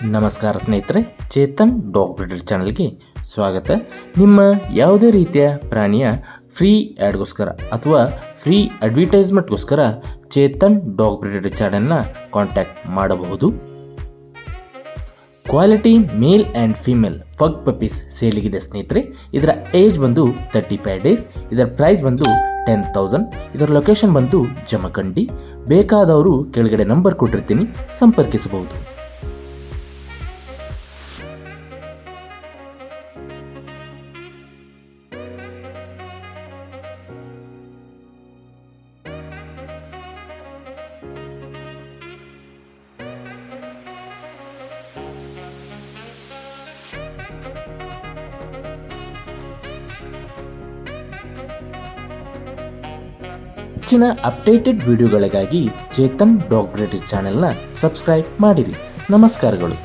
ನಮಸ್ಕಾರ ಸ್ನೇಹಿತರೆ, Chetan dog breeder ಚಾನಲ್ಗೆ ಸ್ವಾಗತ. ನಿಮ್ಮ ಯಾವುದೇ ರೀತಿಯ ಪ್ರಾಣಿಯ ಫ್ರೀ ಆ್ಯಡ್ಗೋಸ್ಕರ ಅಥವಾ ಫ್ರೀ ಅಡ್ವರ್ಟೈಸ್ಮೆಂಟ್ಗೋಸ್ಕರ ಚೇತನ್ ಡಾಗ್ ಬ್ರೀಡರ್ ಚಾನಲ್ನ ಕಾಂಟ್ಯಾಕ್ಟ್ ಮಾಡಬಹುದು. Quality male and female pug puppies ಸೇಲಿಗಿದೆ ಸ್ನೇಹಿತರೆ. ಇದರ ಏಜ್ ಬಂದು 35 ಡೇಸ್. ಇದರ ಪ್ರೈಸ್ ಬಂದು 10,000. ಇದರ ಲೊಕೇಶನ್ ಬಂದು ಜಮಖಂಡಿ. ಬೇಕಾದವರು ಕೆಳಗಡೆ ನಂಬರ್ ಕೊಟ್ಟಿರ್ತೀನಿ, ಸಂಪರ್ಕಿಸಬಹುದು. ಹೆಚ್ಚಿನ ಅಪ್ಡೇಟೆಡ್ ವಿಡಿಯೋಗಳಿಗಾಗಿ ಚೇತನ್ ಡಾಗ್ ಬ್ರೀಡರ್ ಚಾನೆಲ್ನ ಸಬ್ಸ್ಕ್ರೈಬ್ ಮಾಡಿರಿ. ನಮಸ್ಕಾರಗಳು.